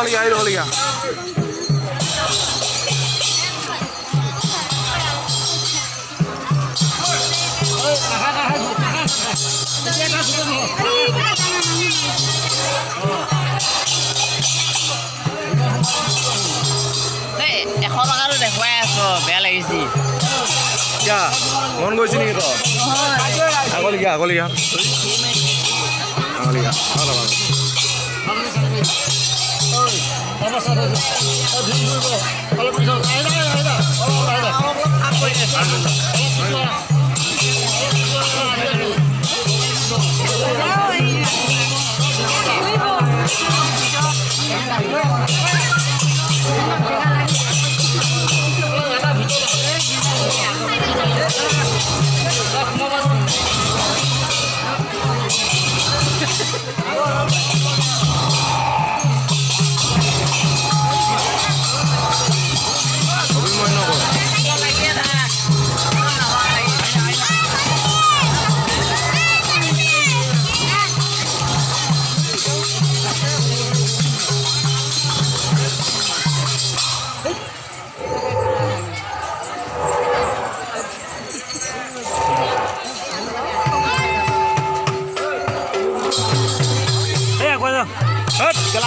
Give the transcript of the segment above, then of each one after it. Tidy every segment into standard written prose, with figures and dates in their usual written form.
আহিবলগীয়া এশ টকাটো দেখুৱাই আছো বেয়া লাগিছে কিয়া মন গৈছে নেকি তই আগলৈকে আগলৈকে আগলৈকে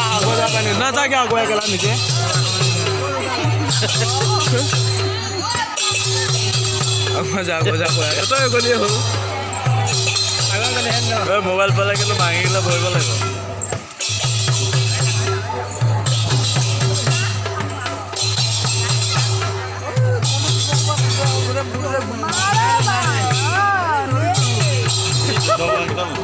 ना जा क्या आगो गला नीचे मजा मजा तो गलिए हो मोबाइल पाले के भांगी गला भरब लगे एकदम